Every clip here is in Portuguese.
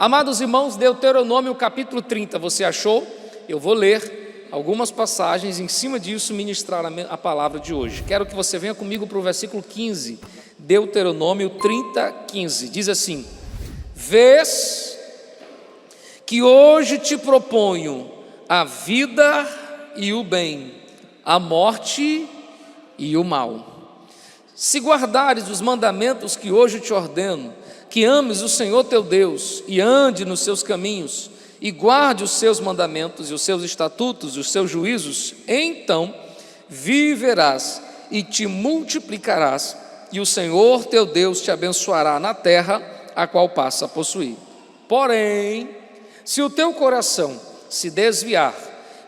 Amados irmãos, Deuteronômio capítulo 30, você achou? Eu vou ler algumas passagens, em cima disso ministrar a palavra de hoje. Quero que você venha comigo para o versículo 15, Deuteronômio 30, 15, diz assim: vês que hoje te proponho a vida e o bem, a morte e o mal. Se guardares os mandamentos que hoje te ordeno, que ames o Senhor teu Deus e ande nos seus caminhos, e guarde os seus mandamentos e os seus estatutos e os seus juízos, então viverás e te multiplicarás, e o Senhor teu Deus te abençoará na terra a qual passa a possuir. Porém, se o teu coração se desviar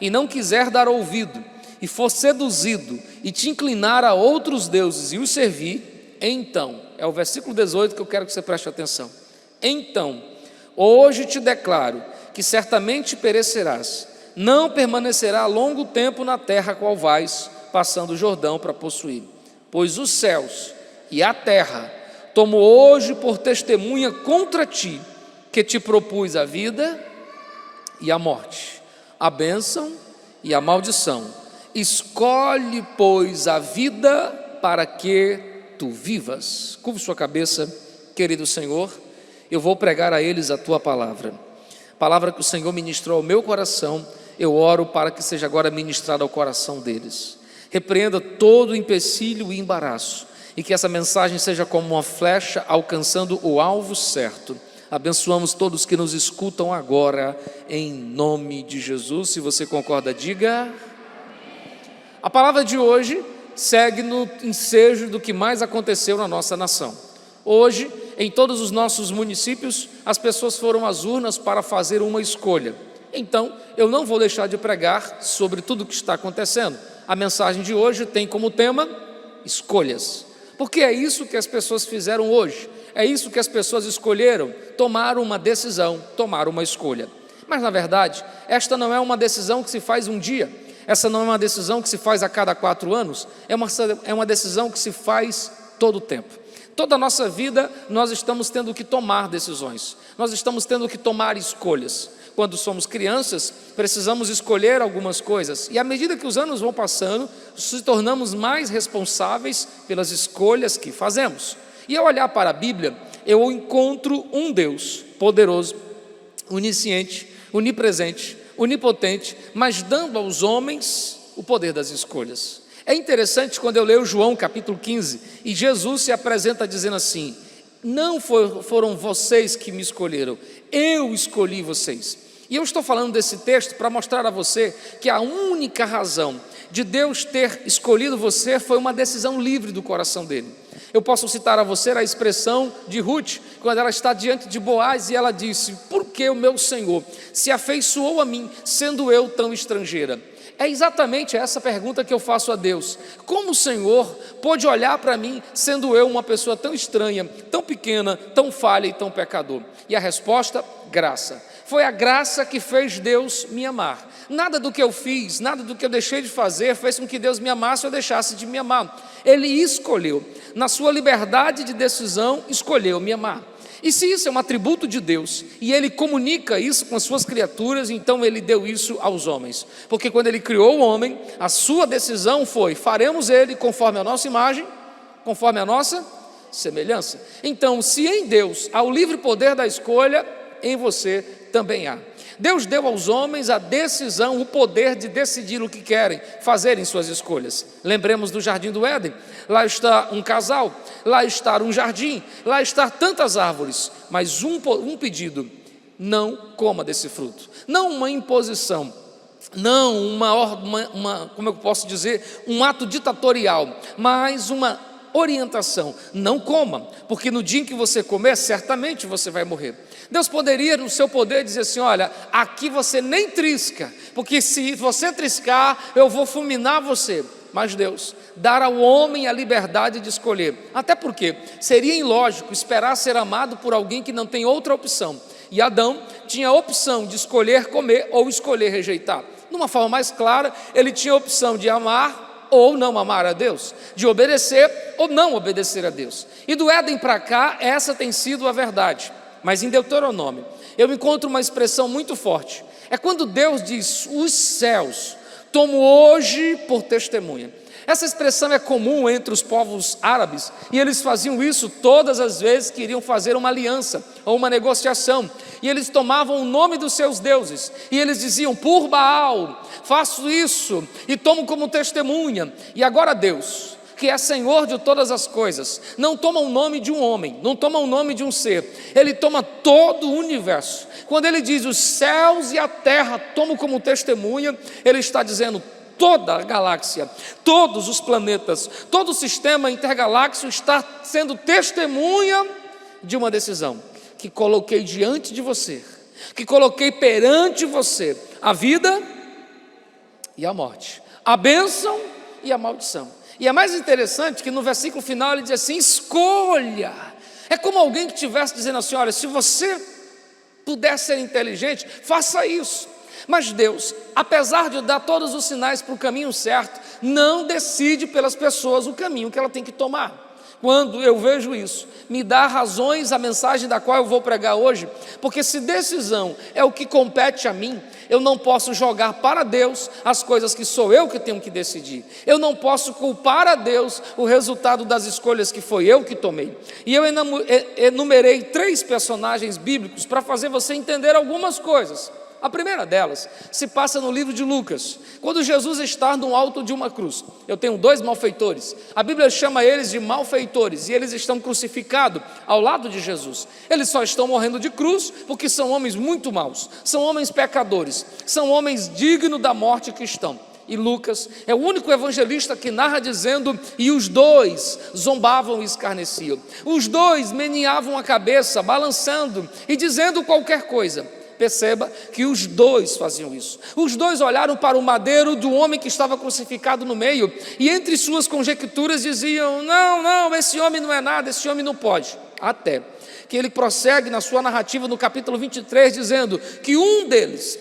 e não quiser dar ouvido, e for seduzido e te inclinar a outros deuses e os servir, então, é o versículo 18 que eu quero que você preste atenção. Então, hoje te declaro que certamente perecerás, não permanecerá longo tempo na terra a qual vais, passando o Jordão para possuir. Pois os céus e a terra tomo hoje por testemunha contra ti, que te propus a vida e a morte, a bênção e a maldição. Escolhe, pois, a vida para que tu vivas. Curve sua cabeça, querido Senhor. Eu vou pregar a eles a tua palavra. Palavra que o Senhor ministrou ao meu coração, eu oro para que seja agora ministrada ao coração deles. Repreenda todo empecilho e embaraço, e que essa mensagem seja como uma flecha alcançando o alvo certo. Abençoamos todos que nos escutam agora, em nome de Jesus. Se você concorda, diga. A palavra de hoje segue no ensejo do que mais aconteceu na nossa nação. Hoje, em todos os nossos municípios, as pessoas foram às urnas para fazer uma escolha. Então, eu não vou deixar de pregar sobre tudo o que está acontecendo. A mensagem de hoje tem como tema escolhas, porque é isso que as pessoas fizeram hoje, é isso que as pessoas escolheram, tomaram uma decisão, tomaram uma escolha. Mas na verdade, esta não é uma decisão que se faz um dia, essa não é uma decisão que se faz a cada 4 anos, é uma decisão que se faz todo o tempo. Toda a nossa vida nós estamos tendo que tomar decisões, nós estamos tendo que tomar escolhas. Quando somos crianças, precisamos escolher algumas coisas, e à medida que os anos vão passando, se tornamos mais responsáveis pelas escolhas que fazemos. E ao olhar para a Bíblia, eu encontro um Deus poderoso, onisciente, onipresente, onipotente, mas dando aos homens o poder das escolhas. É interessante quando eu leio João capítulo 15, e Jesus se apresenta dizendo assim: não foram vocês que me escolheram, eu escolhi vocês. E eu estou falando desse texto para mostrar a você que a única razão de Deus ter escolhido você foi uma decisão livre do coração dele. Eu posso citar a você a expressão de Ruth, quando ela está diante de Boaz e ela disse: por que o meu Senhor se afeiçoou a mim, sendo eu tão estrangeira? É exatamente essa pergunta que eu faço a Deus: como o Senhor pôde olhar para mim, sendo eu uma pessoa tão estranha, tão pequena, tão falha e tão pecador? E a resposta: graça. Foi a graça que fez Deus me amar. Nada do que eu fiz, nada do que eu deixei de fazer fez com que Deus me amasse ou deixasse de me amar. Ele escolheu, na sua liberdade de decisão, escolheu me amar. E se isso é um atributo de Deus, e Ele comunica isso com as suas criaturas, então Ele deu isso aos homens. Porque quando Ele criou o homem, a sua decisão foi: faremos ele conforme a nossa imagem, conforme a nossa semelhança. Então, se em Deus há o livre poder da escolha, em você também há. Deus deu aos homens a decisão, o poder de decidir o que querem fazer em suas escolhas. Lembremos do jardim do Éden. Lá está um casal, lá está um jardim, lá está tantas árvores, mas um pedido: não coma desse fruto. Não uma imposição, não como eu posso dizer, um ato ditatorial, mas uma orientação: não coma, porque no dia em que você comer, certamente você vai morrer. Deus poderia, no seu poder, dizer assim: olha, aqui você nem trisca, porque se você triscar, eu vou fulminar você. Mas Deus dar ao homem a liberdade de escolher, até porque seria ilógico esperar ser amado por alguém que não tem outra opção. E Adão tinha a opção de escolher comer ou escolher rejeitar. Numa forma mais clara, ele tinha a opção de amar ou não amar a Deus, de obedecer ou não obedecer a Deus. E do Éden para cá, essa tem sido a verdade. mas em Deuteronômio eu encontro uma expressão muito forte. É quando Deus diz: os céus tomo hoje por testemunha. Essa expressão é comum entre os povos árabes, e eles faziam isso todas as vezes que iriam fazer uma aliança ou uma negociação, e eles tomavam o nome dos seus deuses, e eles diziam: por Baal, faço isso, e tomo como testemunha. E agora Deus, que é Senhor de todas as coisas, não toma o nome de um homem, não toma o nome de um ser, Ele toma todo o universo. Quando Ele diz os céus e a terra tomo como testemunha, Ele está dizendo toda a galáxia, todos os planetas, todo o sistema intergaláctico está sendo testemunha de uma decisão que coloquei diante de você, que coloquei perante você: a vida e a morte, a bênção e a maldição. E é mais interessante que no versículo final ele diz assim: escolha. É como alguém que estivesse dizendo assim: olha, se você puder ser inteligente, faça isso. Mas Deus, apesar de dar todos os sinais para o caminho certo, não decide pelas pessoas o caminho que ela tem que tomar. Quando eu vejo isso, me dá razões a mensagem da qual eu vou pregar hoje, porque se decisão é o que compete a mim, eu não posso jogar para Deus as coisas que sou eu que tenho que decidir. Eu não posso culpar a Deus o resultado das escolhas que foi eu que tomei. E eu enumerei 3 personagens bíblicos para fazer você entender algumas coisas. A primeira delas se passa no livro de Lucas, quando Jesus está no alto de uma cruz. Eu tenho 2 malfeitores, a Bíblia chama eles de malfeitores, e eles estão crucificados ao lado de Jesus. Eles só estão morrendo de cruz porque são homens muito maus, são homens pecadores, são homens dignos da morte que estão. E Lucas é o único evangelista que narra dizendo: e os 2 zombavam e escarneciam, os 2 meneavam a cabeça, balançando e dizendo qualquer coisa. Perceba que os 2 faziam isso. Os 2 olharam para o madeiro do homem que estava crucificado no meio, e entre suas conjecturas diziam: não, esse homem não é nada, esse homem não pode. Até que ele prossegue na sua narrativa no capítulo 23, dizendo que um deles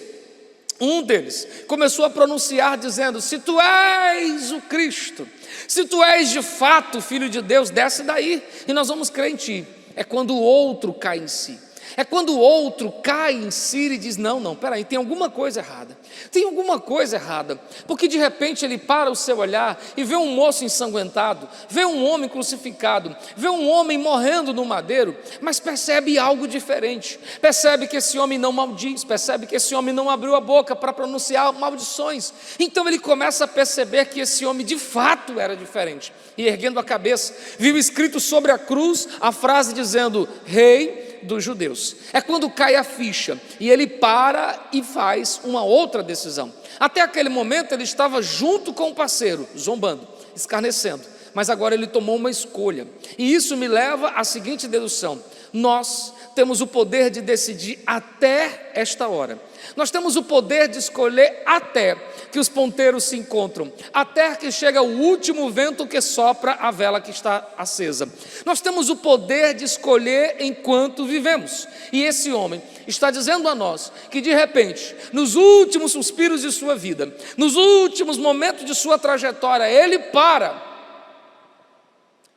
começou a pronunciar dizendo: se tu és o Cristo, se tu és de fato o Filho de Deus, desce daí e nós vamos crer em ti. É quando o outro cai em si. É quando o outro cai em si e diz: não, peraí, tem alguma coisa errada, porque de repente ele para o seu olhar e vê um moço ensanguentado, vê um homem crucificado, vê um homem morrendo no madeiro, mas percebe algo diferente, percebe que esse homem não maldiz, percebe que esse homem não abriu a boca para pronunciar maldições. Então ele começa a perceber que esse homem de fato era diferente, e erguendo a cabeça, viu escrito sobre a cruz a frase dizendo: Rei dos Judeus. É quando cai a ficha e ele para e faz uma outra decisão. Até aquele momento ele estava junto com o parceiro, zombando, escarnecendo, mas agora ele tomou uma escolha, e isso me leva à seguinte dedução: nós temos o poder de decidir até esta hora. Nós temos o poder de escolher até que os ponteiros se encontram, até que chega o último vento que sopra a vela que está acesa. Nós temos o poder de escolher enquanto vivemos. E esse homem está dizendo a nós que de repente, nos últimos suspiros de sua vida, nos últimos momentos de sua trajetória, ele para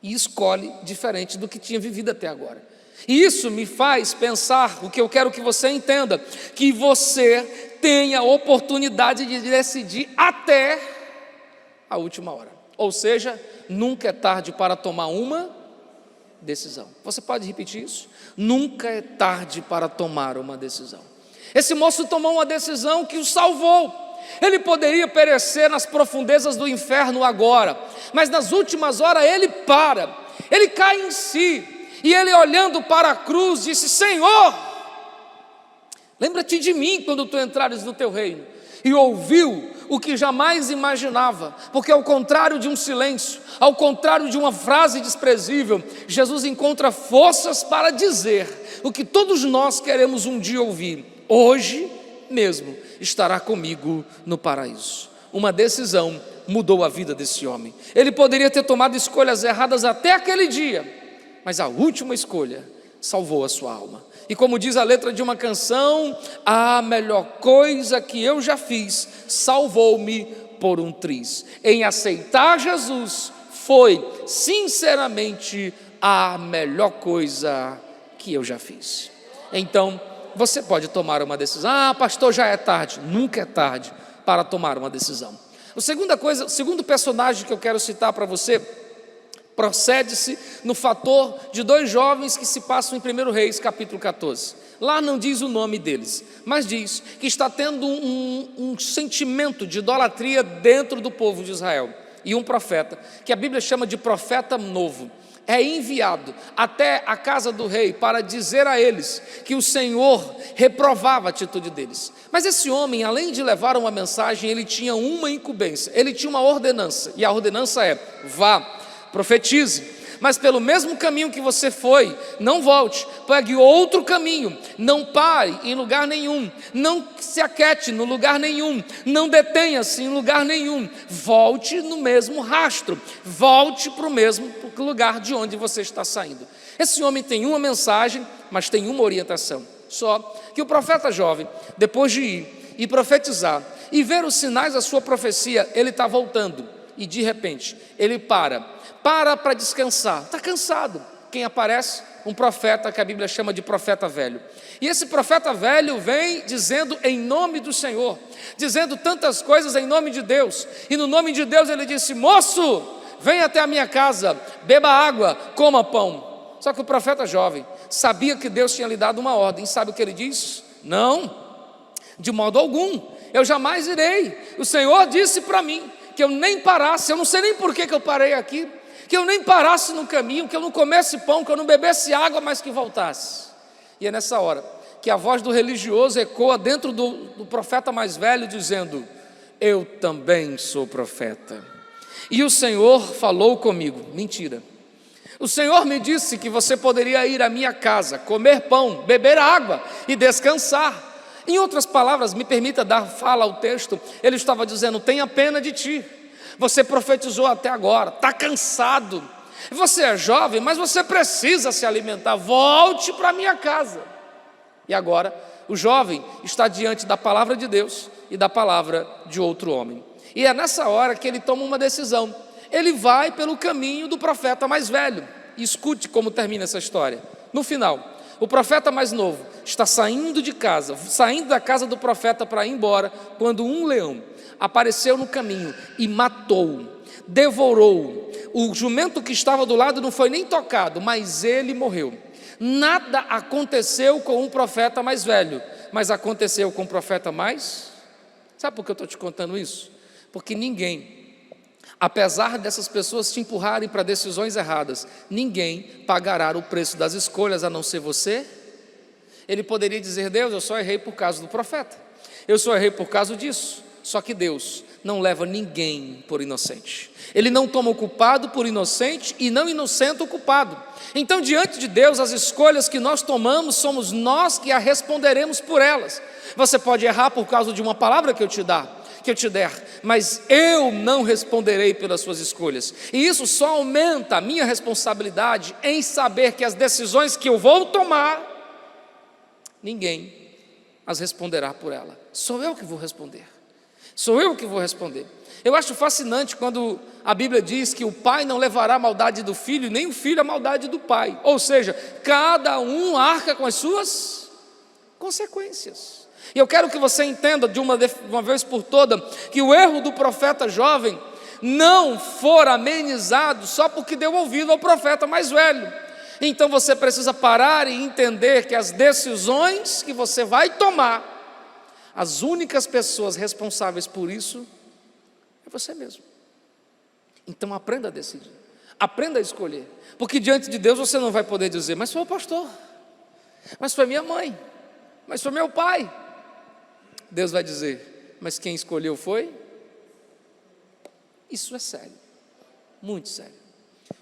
e escolhe diferente do que tinha vivido até agora. E isso me faz pensar o que eu quero que você entenda: que você tem a oportunidade de decidir até a última hora. Ou seja, nunca é tarde para tomar uma decisão. Você pode repetir isso? Nunca é tarde para tomar uma decisão. Esse moço tomou uma decisão que o salvou. Ele poderia perecer nas profundezas do inferno agora, mas nas últimas horas ele cai em si. E ele, olhando para a cruz, disse: Senhor, lembra-te de mim quando tu entrares no teu reino. E ouviu o que jamais imaginava, porque ao contrário de um silêncio, ao contrário de uma frase desprezível, Jesus encontra forças para dizer o que todos nós queremos um dia ouvir: hoje mesmo estará comigo no paraíso. Uma decisão mudou a vida desse homem. Ele poderia ter tomado escolhas erradas até aquele dia, mas a última escolha salvou a sua alma. E como diz a letra de uma canção: a melhor coisa que eu já fiz salvou-me por um triz. Em aceitar Jesus foi sinceramente a melhor coisa que eu já fiz. então você pode tomar uma decisão. Ah, pastor, já é tarde. Nunca é tarde para tomar uma decisão. A segunda coisa, o segundo personagem que eu quero citar para você, procede-se no fator de dois jovens que se passam em 1 Reis, capítulo 14. Lá não diz o nome deles, mas diz que está tendo um sentimento de idolatria dentro do povo de Israel. E um profeta, que a Bíblia chama de profeta novo, é enviado até a casa do rei para dizer a eles que o Senhor reprovava a atitude deles. Mas esse homem, além de levar uma mensagem, ele tinha uma incumbência, ele tinha uma ordenança, e a ordenança é: vá, profetize, mas pelo mesmo caminho que você foi, não volte, pegue outro caminho, não pare em lugar nenhum, não se aquete no lugar nenhum, não detenha-se em lugar nenhum, volte no mesmo rastro, volte para o mesmo lugar de onde você está saindo. Esse homem tem uma mensagem, mas tem uma orientação, só que o profeta jovem, depois de ir e profetizar e ver os sinais da sua profecia, ele está voltando, e de repente ele para descansar, está cansado. Quem aparece? Um profeta que a Bíblia chama de profeta velho. E esse profeta velho vem dizendo em nome do Senhor, dizendo tantas coisas em nome de Deus, e no nome de Deus ele disse: moço, venha até a minha casa, beba água, coma pão. Só que o profeta jovem sabia que Deus tinha lhe dado uma ordem. Sabe o que ele diz? Não, de modo algum, eu jamais irei. O Senhor disse para mim que eu nem parasse, eu não sei nem por que eu parei aqui, que eu nem parasse no caminho, que eu não comesse pão, que eu não bebesse água, mas que voltasse. E é nessa hora que a voz do religioso ecoa dentro do profeta mais velho, dizendo: eu também sou profeta, e o Senhor falou comigo. Mentira. O Senhor me disse que você poderia ir à minha casa, comer pão, beber água e descansar. Em outras palavras, me permita dar fala ao texto, ele estava dizendo: tenha pena de ti, você profetizou até agora, está cansado, você é jovem, mas você precisa se alimentar, volte para a minha casa. E agora, o jovem está diante da palavra de Deus e da palavra de outro homem, e é nessa hora que ele toma uma decisão. Ele vai pelo caminho do profeta mais velho, e escute como termina essa história. No final, o profeta mais novo está saindo de casa, saindo da casa do profeta para ir embora, quando um leão apareceu no caminho e matou, devorou. O jumento que estava do lado não foi nem tocado, mas ele morreu. Nada aconteceu com um profeta mais velho, mas aconteceu com o profeta mais... Sabe por que eu estou te contando isso? Porque ninguém, apesar dessas pessoas te empurrarem para decisões erradas, ninguém pagará o preço das escolhas a não ser você. Ele poderia dizer: Deus, eu só errei por causa do profeta, eu só errei por causa disso. Só que Deus não leva ninguém por inocente, Ele não toma o culpado por inocente e não inocenta o culpado. Então, diante de Deus, as escolhas que nós tomamos, somos nós que a responderemos por elas. Você pode errar por causa de uma palavra que eu te der, mas eu não responderei pelas suas escolhas. E isso só aumenta a minha responsabilidade em saber que as decisões que eu vou tomar, ninguém as responderá por ela. Sou eu que vou responder. Sou eu que vou responder. Eu acho fascinante quando a Bíblia diz que o pai não levará a maldade do filho, nem o filho a maldade do pai. Ou seja, cada um arca com as suas consequências. E eu quero que você entenda de uma vez por toda que o erro do profeta jovem não for amenizado só porque deu ouvido ao profeta mais velho. Então você precisa parar e entender que as decisões que você vai tomar, as únicas pessoas responsáveis por isso é você mesmo. Então aprenda a decidir, aprenda a escolher, porque diante de Deus você não vai poder dizer: mas foi o pastor, mas foi minha mãe, mas foi meu pai. Deus vai dizer: mas quem escolheu foi? Isso é sério, muito sério.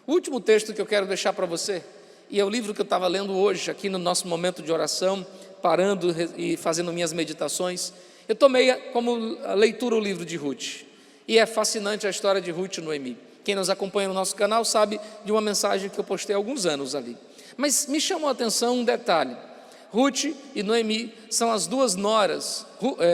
O último texto que eu quero deixar para você, e é o livro que eu estava lendo hoje, aqui no nosso momento de oração, parando e fazendo minhas meditações, eu tomei como leitura o livro de Ruth, e é fascinante a história de Ruth e Noemi. Quem nos acompanha no nosso canal sabe de uma mensagem que eu postei há alguns anos ali, mas me chamou a atenção um detalhe. Ruth e Noemi são as duas noras,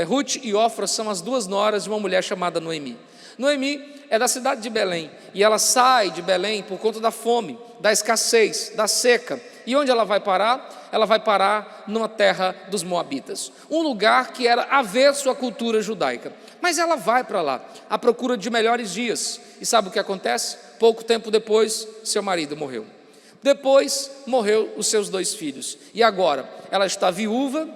Ruth e Ofra são as duas noras de uma mulher chamada Noemi. Noemi é da cidade de Belém, e ela sai de Belém por conta da fome, da escassez, da seca. E onde ela vai parar? Ela vai parar numa terra dos Moabitas, um lugar que era avesso à cultura judaica. Mas ela vai para lá, à procura de melhores dias. E sabe o que acontece? Pouco tempo depois, seu marido morreu. Depois, morreu os seus 2 filhos. E agora, ela está viúva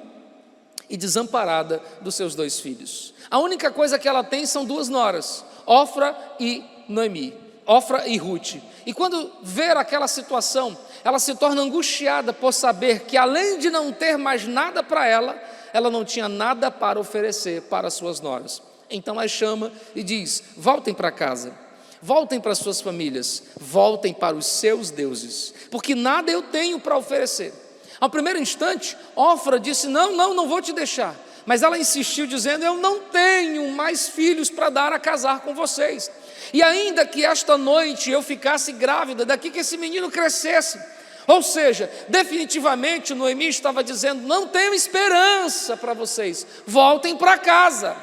e desamparada dos seus 2 filhos. A única coisa que ela tem são 2 noras, Ofra e Noemi, Ofra e Ruth. E quando vê aquela situação, ela se torna angustiada por saber que, além de não ter mais nada para ela não tinha nada para oferecer para as suas noras. Então ela chama e diz: voltem para casa, voltem para as suas famílias, voltem para os seus deuses, porque nada eu tenho para oferecer. Ao primeiro instante, Ofra disse: não vou te deixar. Mas ela insistiu dizendo: eu não tenho mais filhos para dar a casar com vocês. E ainda que esta noite eu ficasse grávida, daqui que esse menino crescesse. Ou seja, definitivamente Noemi estava dizendo: não tenho esperança para vocês, voltem para casa.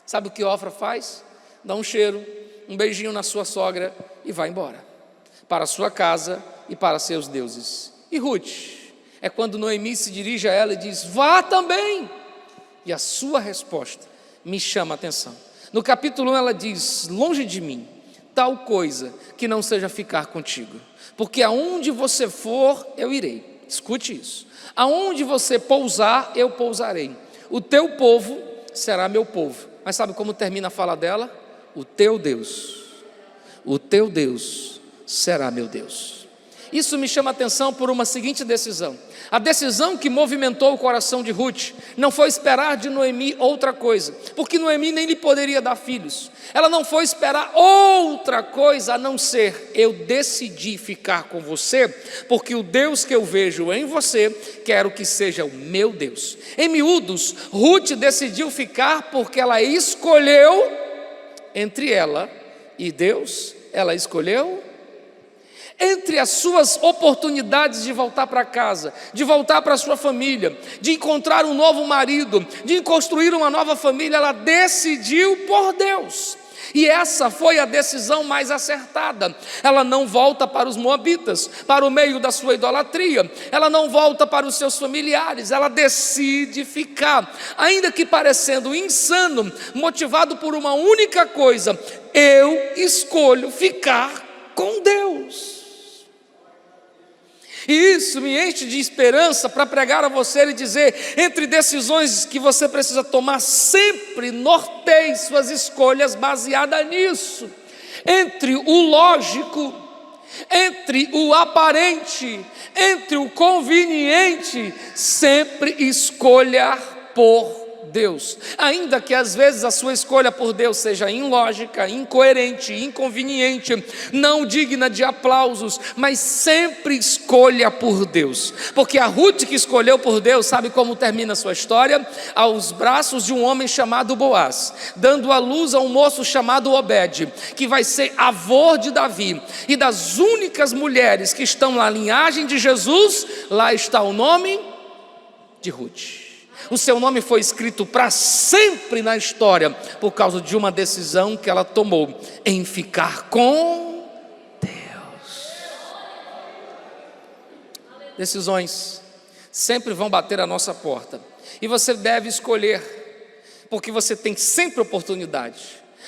Sabe o que Ofra faz? Dá um cheiro, um beijinho na sua sogra e vai embora, para a sua casa e para seus deuses. E Ruth, é quando Noemi se dirige a ela e diz: vá também. E a sua resposta me chama a atenção. No capítulo 1 ela diz: longe de mim tal coisa que não seja ficar contigo, porque aonde você for eu irei. Escute isso: aonde você pousar eu pousarei, o teu povo será meu povo. Mas sabe como termina a fala dela? O teu Deus será meu Deus. Isso me chama a atenção por uma seguinte decisão. A decisão que movimentou o coração de Ruth não foi esperar de Noemi outra coisa, porque Noemi nem lhe poderia dar filhos. Ela não foi esperar outra coisa a não ser: eu decidi ficar com você, porque o Deus que eu vejo em você, quero que seja o meu Deus. Em miúdos, Ruth decidiu ficar porque ela escolheu entre ela e Deus. Ela escolheu entre as suas oportunidades de voltar para casa, de voltar para a sua família, de encontrar um novo marido, de construir uma nova família. Ela decidiu por Deus, e essa foi a decisão mais acertada. Ela não volta para os moabitas, para o meio da sua idolatria, ela não volta para os seus familiares, ela decide ficar, ainda que parecendo insano, motivado por uma única coisa: eu escolho ficar com Deus. E isso me enche de esperança para pregar a você e dizer: entre decisões que você precisa tomar, sempre norteie suas escolhas baseadas nisso. Entre o lógico, entre o aparente, entre o conveniente, sempre escolha por Deus. Ainda que às vezes a sua escolha por Deus seja ilógica, incoerente, inconveniente, não digna de aplausos, mas sempre escolha por Deus, porque a Ruth que escolheu por Deus, sabe como termina a sua história? Aos braços de um homem chamado Boaz, dando à luz a um moço chamado Obed, que vai ser avô de Davi. E das únicas mulheres que estão na linhagem de Jesus, lá está o nome de Ruth. O seu nome foi escrito para sempre na história, por causa de uma decisão que ela tomou em ficar com Deus. Decisões sempre vão bater a nossa porta, e você deve escolher, porque você tem sempre oportunidade.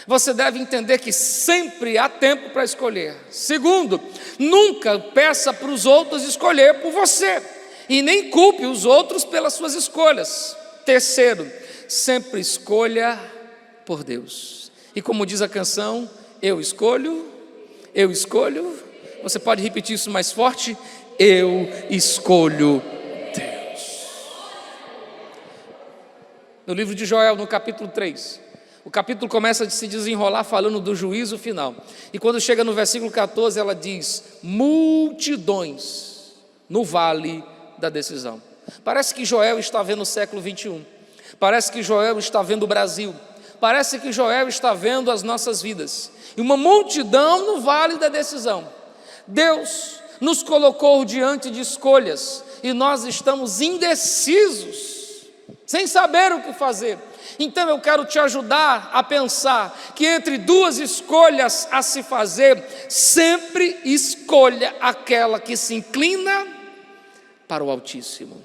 Você deve entender que sempre há tempo para escolher. Segundo, nunca peça para os outros escolher por você, e nem culpe os outros pelas suas escolhas. Terceiro, sempre escolha por Deus. E como diz a canção, eu escolho. Você pode repetir isso mais forte? Eu escolho Deus. No livro de Joel, no capítulo 3, o capítulo começa a se desenrolar falando do juízo final. E quando chega no versículo 14, ela diz: multidões no vale da decisão. Parece que Joel está vendo o século 21, parece que Joel está vendo o Brasil, parece que Joel está vendo as nossas vidas, e uma multidão no vale da decisão. Deus nos colocou diante de escolhas, e nós estamos indecisos, sem saber o que fazer. Então eu quero te ajudar a pensar que entre duas escolhas a se fazer, sempre escolha aquela que se inclina para o Altíssimo,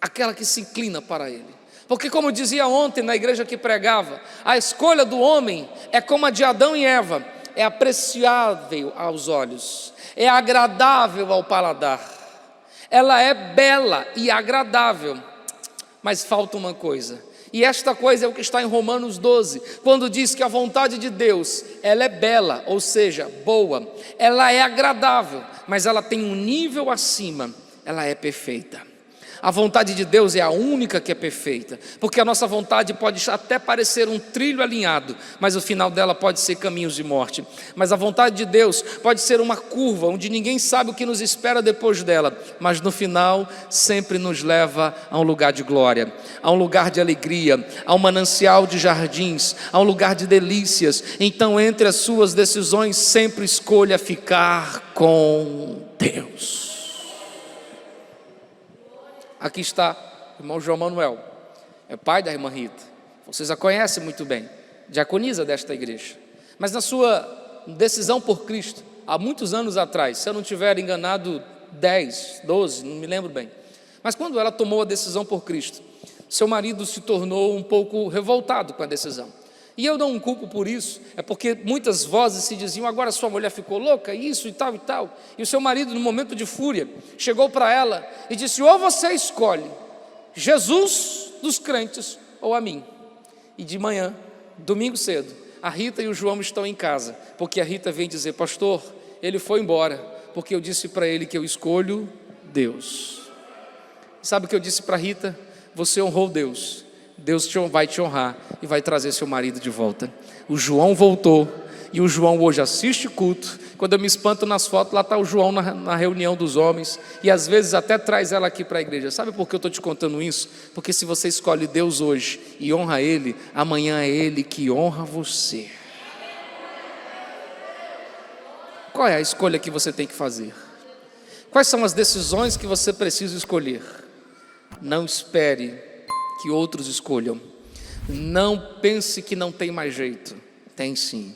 aquela que se inclina para Ele. Porque, como dizia ontem na igreja que pregava, a escolha do homem é como a de Adão e Eva, é apreciável aos olhos, é agradável ao paladar, ela é bela e agradável, mas falta uma coisa. E esta coisa é o que está em Romanos 12, quando diz que a vontade de Deus, ela é bela, ou seja, boa, ela é agradável, mas ela tem um nível acima, ela é perfeita. A vontade de Deus é a única que é perfeita, porque a nossa vontade pode até parecer um trilho alinhado, mas o final dela pode ser caminhos de morte. Mas a vontade de Deus pode ser uma curva, onde ninguém sabe o que nos espera depois dela, mas no final sempre nos leva a um lugar de glória, a um lugar de alegria, a um manancial de jardins, a um lugar de delícias. Então, entre as suas decisões, sempre escolha ficar com Deus. Aqui está o irmão João Manuel, é pai da irmã Rita, vocês a conhecem muito bem, diaconisa desta igreja, mas na sua decisão por Cristo, há muitos anos atrás, se eu não estiver enganado, 10, 12, não me lembro bem, mas quando ela tomou a decisão por Cristo, seu marido se tornou um pouco revoltado com a decisão, e eu não o culpo por isso, é porque muitas vozes se diziam, agora sua mulher ficou louca, isso e tal, e o seu marido, no momento de fúria, chegou para ela e disse, ou você escolhe Jesus dos crentes ou a mim. E de manhã, domingo cedo, a Rita e o João estão em casa, porque a Rita vem dizer, pastor, ele foi embora, porque eu disse para ele que eu escolho Deus. Sabe o que eu disse para a Rita? Você honrou Deus, Deus vai te honrar e vai trazer seu marido de volta. O João voltou, e o João hoje assiste culto. Quando eu me espanto nas fotos, lá está o João na reunião dos homens, e às vezes até traz ela aqui para a igreja. Sabe por que eu estou te contando isso? Porque se você escolhe Deus hoje e honra Ele, amanhã é Ele que honra você. Qual é a escolha que você tem que fazer? Quais são as decisões que você precisa escolher? Não espere que outros escolham. Não pense que não tem mais jeito. Tem sim.